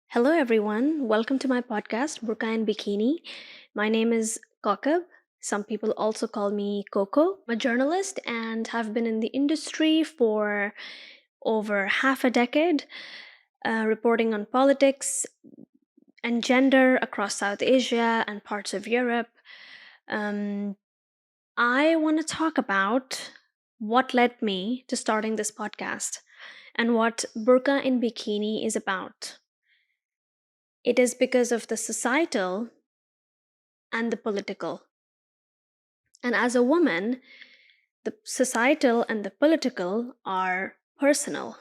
Hello, everyone. Welcome to my podcast, Burqah Bikini. My name is Kokab. Some people also call me Coco. I'm a journalist and have been in the industry for over half a decade, reporting on politics and gender across South Asia and parts of Europe. Um, I want to talk about what led me to starting this podcast and what Burqa in Bikini is about. It is because of the societal and the political. And as a woman, the societal and the political are personal.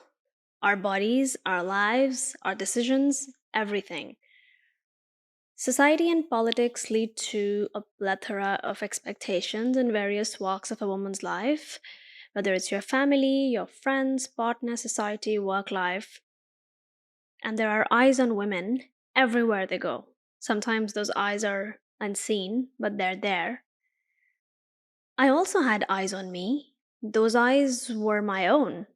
Our bodies, our lives, our decisions, everything. Society and politics lead to a plethora of expectations in various walks of a woman's life, whether it's your family, your friends, partner, society, work life. And there are eyes on women everywhere they go. Sometimes those eyes are unseen, but they're there. I also had eyes on me. Those eyes were my own.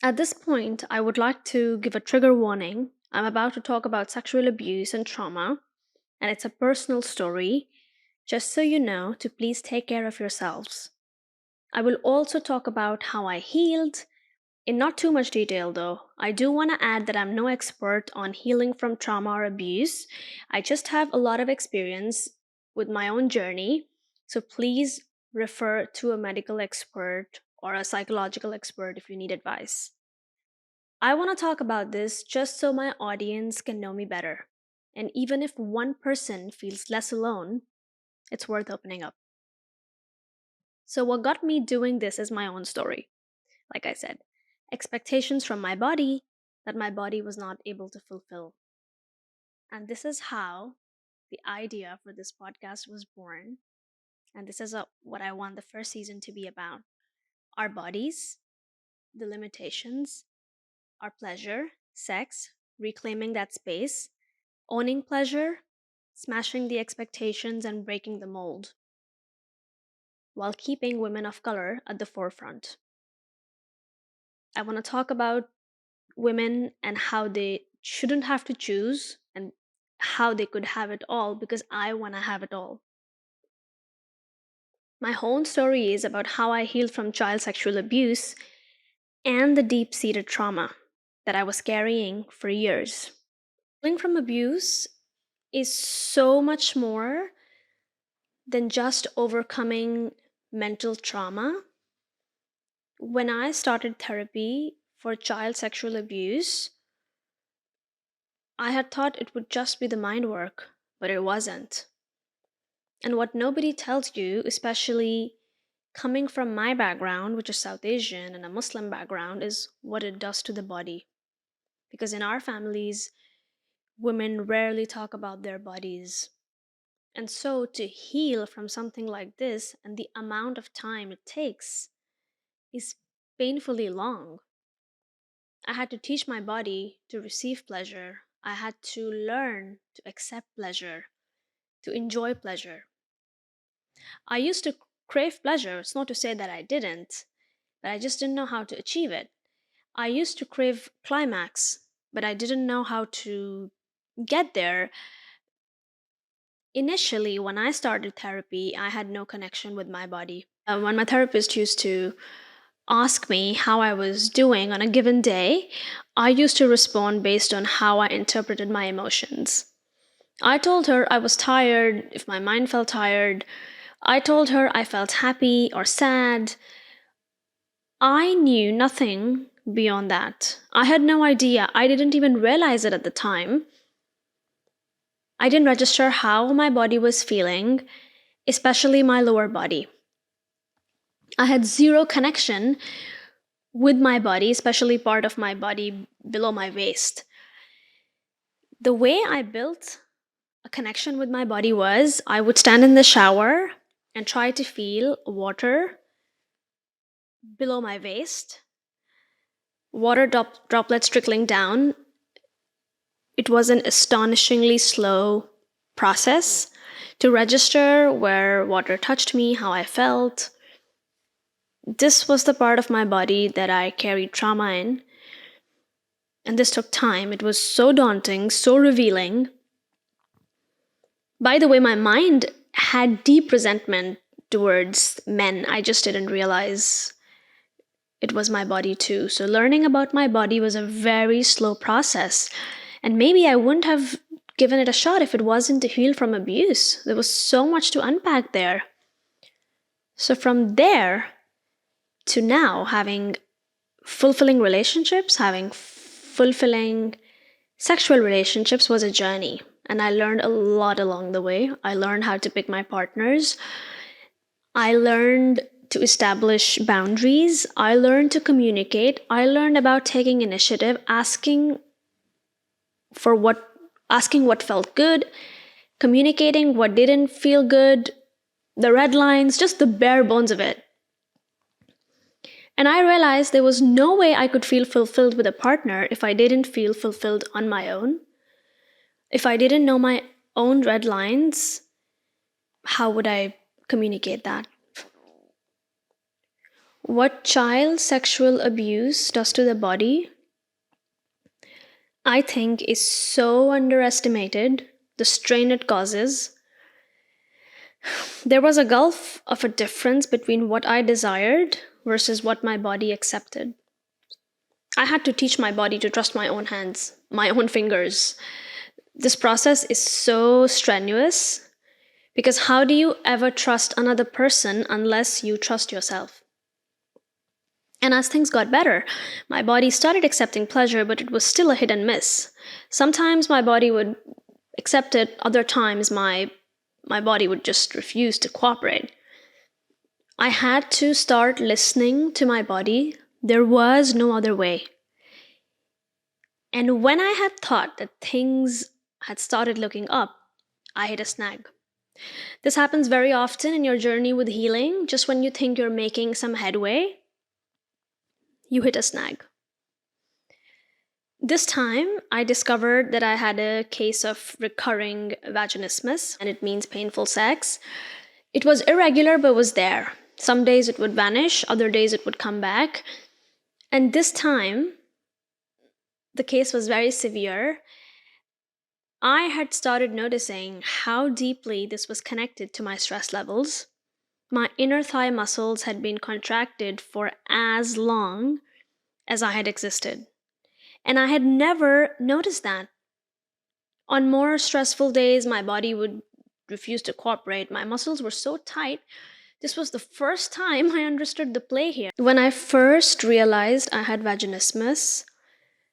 At this point, I would like to give a trigger warning. I'm about to talk about sexual abuse and trauma, and it's a personal story, just so you know to please take care of yourselves. I will also talk about how I healed, in not too much detail though. I do want to add that I'm no expert on healing from trauma or abuse. I just have a lot of experience with my own journey, so please refer to a medical expert or a psychological expert if you need advice. I want to talk about this just so my audience can know me better. And even if one person feels less alone, it's worth opening up. So, what got me doing this is my own story. Like I said, expectations from my body that my body was not able to fulfill. And this is how the idea for this podcast was born. And this is what I want the first season to be about: our bodies, the limitations, our pleasure, sex, reclaiming that space, owning pleasure, smashing the expectations, and breaking the mold, while keeping women of color at the forefront. I want to talk about women and how they shouldn't have to choose and how they could have it all because I want to have it all. My whole story is about how I healed from child sexual abuse and the deep seated trauma that I was carrying for years. Healing from abuse is so much more than just overcoming mental trauma. When I started therapy for child sexual abuse, I had thought it would just be the mind work, but it wasn't. And what nobody tells you, especially coming from my background, which is South Asian and a Muslim background, is what it does to the body. Because in our families, women rarely talk about their bodies. And so to heal from something like this and the amount of time it takes is painfully long. I had to teach my body to receive pleasure. I had to learn to accept pleasure, to enjoy pleasure. I used to crave pleasure. It's not to say that I didn't, but I just didn't know how to achieve it. I used to crave climax, but I didn't know how to get there. Initially, when I started therapy, I had no connection with my body. When my therapist used to ask me how I was doing on a given day, I used to respond based on how I interpreted my emotions. I told her I was tired if my mind felt tired. I told her I felt happy or sad. I knew nothing beyond that. I had no idea. I didn't even realize it at the time. I didn't register how my body was feeling, especially my lower body. I had zero connection with my body, especially part of my body below my waist. The way I built a connection with my body was I would stand in the shower and try to feel water below my waist, water droplets trickling down. It was an astonishingly slow process to register where water touched me, how I felt. This was the part of my body that I carried trauma in. And this took time. It was so daunting, so revealing. By the way, my mind had deep resentment towards men. I just didn't realize it was my body too. So learning about my body was a very slow process. And maybe I wouldn't have given it a shot if it wasn't to heal from abuse. There was so much to unpack there. So from there to now, having fulfilling relationships, having fulfilling sexual relationships was a journey. And I learned a lot along the way. I learned how to pick my partners. I learned to establish boundaries. I learned to communicate. I learned about taking initiative, asking what felt good, communicating what didn't feel good, the red lines, just the bare bones of it. And I realized there was no way I could feel fulfilled with a partner if I didn't feel fulfilled on my own. If I didn't know my own red lines, how would I communicate that? What child sexual abuse does to the body, I think, is so underestimated, the strain it causes. There was a gulf of a difference between what I desired versus what my body accepted. I had to teach my body to trust my own hands, my own fingers. This process is so strenuous because how do you ever trust another person unless you trust yourself? And as things got better, my body started accepting pleasure, but it was still a hit and miss. Sometimes my body would accept it, other times my body would just refuse to cooperate. I had to start listening to my body. There was no other way. And when I had thought that things had started looking up, I hit a snag. This happens very often in your journey with healing. Just when you think you're making some headway, you hit a snag. This time, I discovered that I had a case of recurring vaginismus, and it means painful sex. It was irregular, but was there. Some days it would vanish, other days it would come back. And this time, the case was very severe. I had started noticing how deeply this was connected to my stress levels. My inner thigh muscles had been contracted for as long as I had existed. And I had never noticed that. On more stressful days, my body would refuse to cooperate. My muscles were so tight. This was the first time I understood the play here. When I first realized I had vaginismus,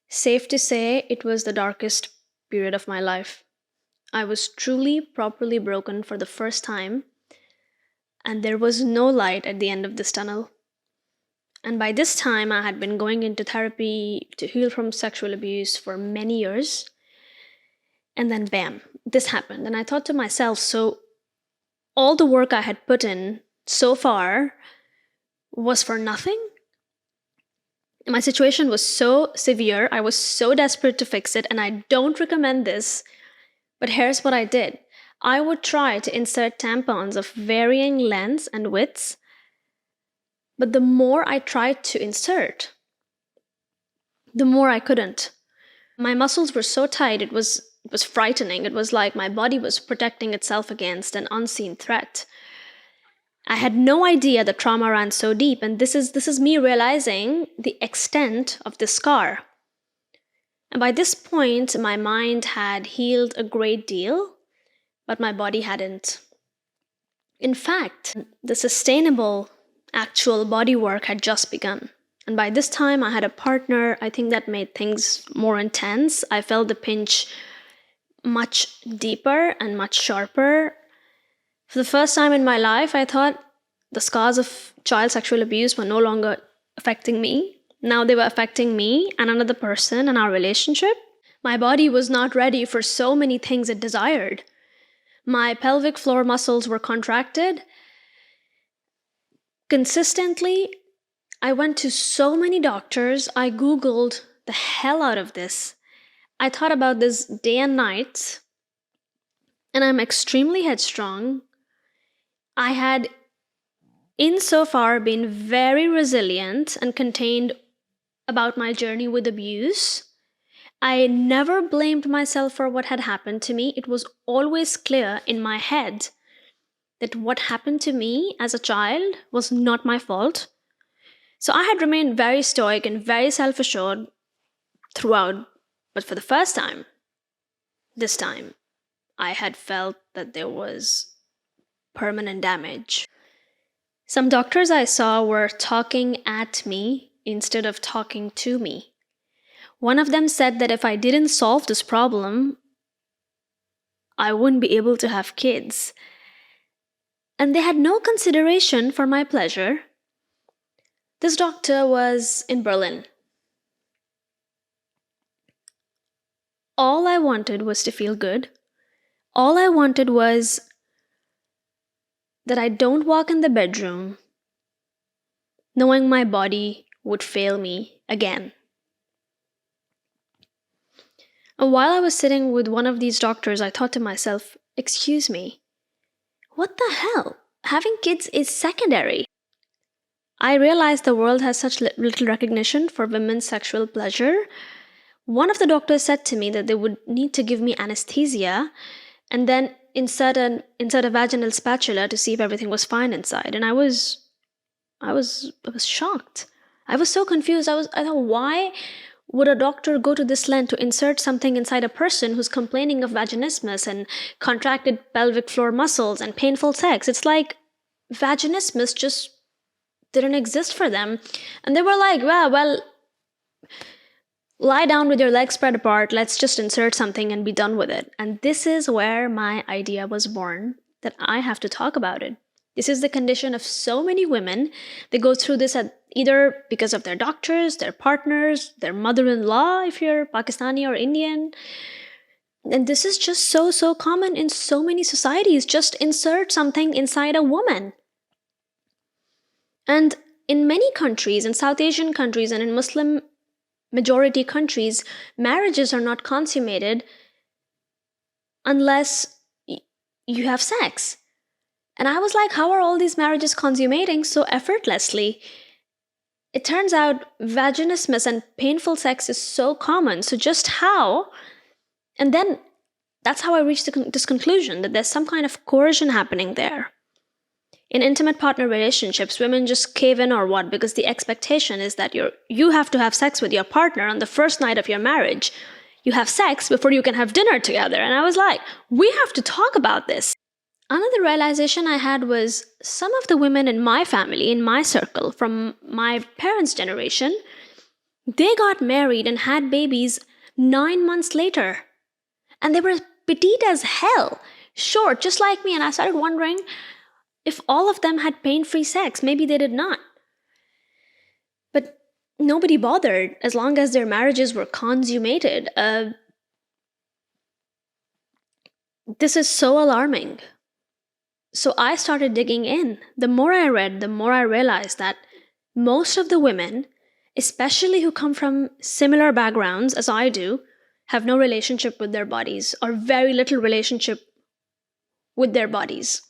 safe to say it was the darkest period of my life. I was truly, properly broken for the first time, and there was no light at the end of this tunnel. And by this time, I had been going into therapy to heal from sexual abuse for many years. And then, bam, this happened. And I thought to myself, so all the work I had put in so far was for nothing? My situation was so severe. I was so desperate to fix it. And I don't recommend this. But here's what I did. I would try to insert tampons of varying lengths and widths. But the more I tried to insert, the more I couldn't. My muscles were so tight, it was frightening. It was like my body was protecting itself against an unseen threat. I had no idea the trauma ran so deep, and this is me realizing the extent of the scar. And by this point, my mind had healed a great deal, but my body hadn't. In fact, the sustainable actual body work had just begun. And by this time, I had a partner. I think that made things more intense. I felt the pinch much deeper and much sharper. For the first time in my life, I thought the scars of child sexual abuse were no longer affecting me. Now they were affecting me and another person and our relationship. My body was not ready for so many things it desired. My pelvic floor muscles were contracted. Consistently, I went to so many doctors. I Googled the hell out of this. I thought about this day and night, and I'm extremely headstrong. I had, insofar, been very resilient and contained about my journey with abuse. I never blamed myself for what had happened to me. It was always clear in my head that what happened to me as a child was not my fault. So I had remained very stoic and very self assured throughout. But for the first time, this time, I had felt that there was permanent damage. Some doctors I saw were talking at me instead of talking to me. One of them said that if I didn't solve this problem, I wouldn't be able to have kids. And they had no consideration for my pleasure. This doctor was in Berlin. All I wanted was to feel good. All I wanted was that I don't walk in the bedroom knowing my body would fail me again. And while I was sitting with one of these doctors, I thought to myself, excuse me, what the hell? Having kids is secondary. I realized the world has such little recognition for women's sexual pleasure. One of the doctors said to me that they would need to give me anesthesia and then insert a vaginal spatula to see if everything was fine inside. And I was shocked. I was so confused. I thought, why would a doctor go to this length to insert something inside a person who's complaining of vaginismus and contracted pelvic floor muscles and painful sex? It's like vaginismus just didn't exist for them. And they were like, well, lie down with your legs spread apart, let's just insert something and be done with it. And this is where my idea was born, that I have to talk about it. This is the condition of so many women. They go through this either because of their doctors, their partners, their mother-in-law, if you're Pakistani or Indian. And this is just so common in so many societies. Just insert something inside a woman. And in many countries, in South Asian countries and in Muslim majority countries, marriages are not consummated unless you have sex. And I was like, how are all these marriages consummating so effortlessly? It turns out vaginismus and painful sex is so common. So just how? And then that's how I reached this conclusion, that there's some kind of coercion happening there. In intimate partner relationships, women just cave in or what? Because the expectation is that you have to have sex with your partner on the first night of your marriage. You have sex before you can have dinner together. And I was like, we have to talk about this. Another realization I had was some of the women in my family, in my circle, from my parents' generation, they got married and had babies 9 months later. And they were petite as hell, short, just like me. And I started wondering, if all of them had pain-free sex, maybe they did not. But nobody bothered as long as their marriages were consummated. This is so alarming. So I started digging in. The more I read, the more I realized that most of the women, especially who come from similar backgrounds as I do, have no relationship with their bodies or very little relationship with their bodies.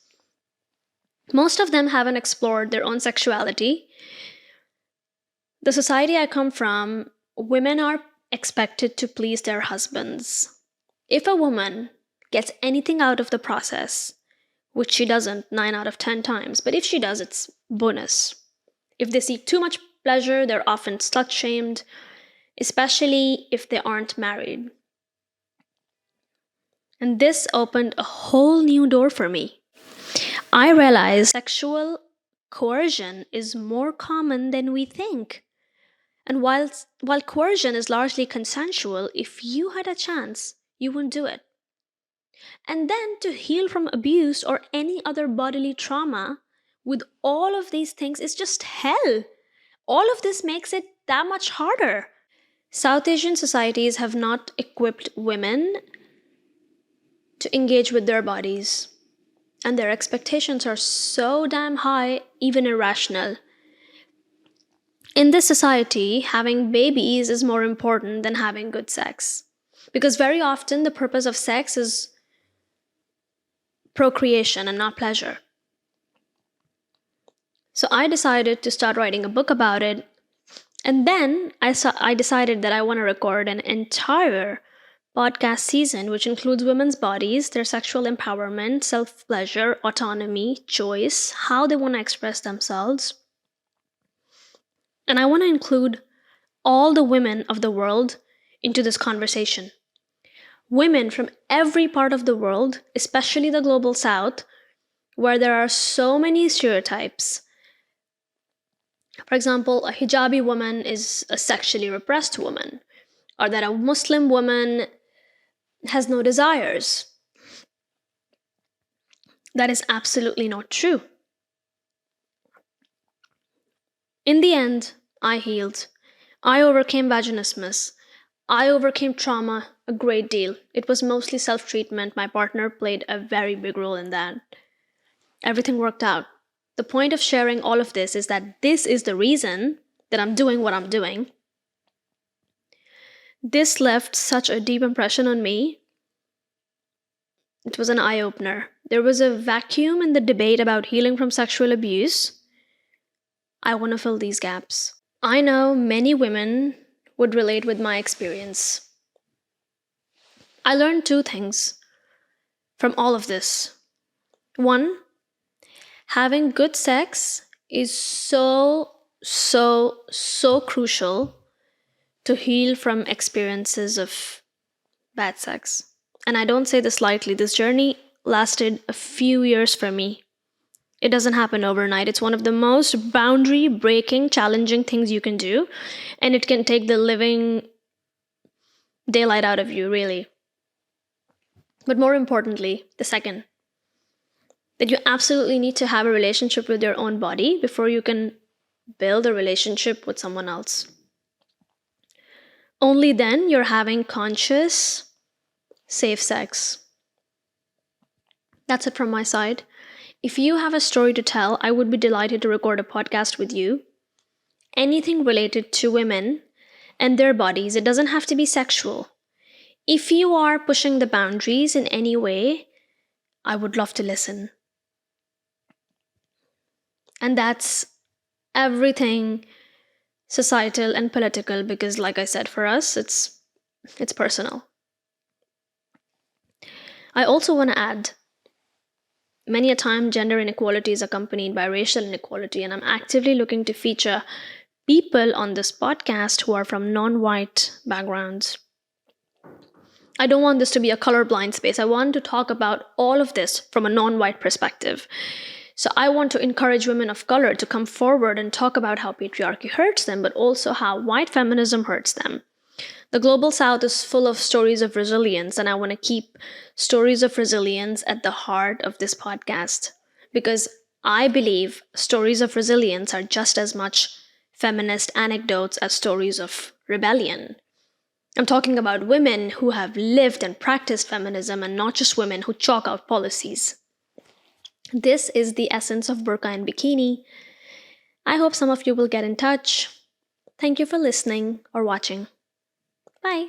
Most of them haven't explored their own sexuality. The society I come from, women are expected to please their husbands. If a woman gets anything out of the process, which she doesn't 9 out of 10 times, but if she does, it's bonus. If they seek too much pleasure, they're often slut-shamed, especially if they aren't married. And this opened a whole new door for me. I realized sexual coercion is more common than we think. And while coercion is largely consensual, if you had a chance, you wouldn't do it. And then to heal from abuse or any other bodily trauma with all of these things is just hell. All of this makes it that much harder. South Asian societies have not equipped women to engage with their bodies. And their expectations are so damn high, even irrational. In this society, having babies is more important than having good sex. Because very often the purpose of sex is procreation and not pleasure. So I decided to start writing a book about it. And then I decided that I want to record an entire podcast season, which includes women's bodies, their sexual empowerment, self pleasure, autonomy, choice, how they want to express themselves. And I want to include all the women of the world into this conversation. Women from every part of the world, especially the global south, where there are so many stereotypes. For example, a hijabi woman is a sexually repressed woman, or that a Muslim woman has no desires. That is absolutely not true. In the end, I healed. I overcame vaginismus. I overcame trauma a great deal. It was mostly self treatment. My partner played a very big role in that. Everything worked out. The point of sharing all of this is that this is the reason that I'm doing what I'm doing. This left such a deep impression on me. It was an eye opener. There was a vacuum in the debate about healing from sexual abuse. I want to fill these gaps. I know many women would relate with my experience. I learned two things from all of this. One, having good sex is so crucial to heal from experiences of bad sex. And I don't say this lightly. This journey lasted a few years for me. It doesn't happen overnight. It's one of the most boundary breaking, challenging things you can do. And it can take the living daylight out of you, really. But more importantly, the second, that you absolutely need to have a relationship with your own body before you can build a relationship with someone else. Only then you're having conscious, safe sex. That's it from my side. If you have a story to tell, I would be delighted to record a podcast with you. Anything related to women and their bodies, it doesn't have to be sexual. If you are pushing the boundaries in any way, I would love to listen. And that's everything societal and political, because like I said, for us, it's personal. I also want to add, many a time gender inequality is accompanied by racial inequality, and I'm actively looking to feature people on this podcast who are from non-white backgrounds. I don't want this to be a colorblind space. I want to talk about all of this from a non-white perspective. So I want to encourage women of color to come forward and talk about how patriarchy hurts them, but also how white feminism hurts them. The global south is full of stories of resilience, and I want to keep stories of resilience at the heart of this podcast, because I believe stories of resilience are just as much feminist anecdotes as stories of rebellion. I'm talking about women who have lived and practiced feminism, and not just women who chalk out policies. This is the essence of Burqah and Bikini. I hope some of you will get in touch. Thank you for listening or watching. Bye.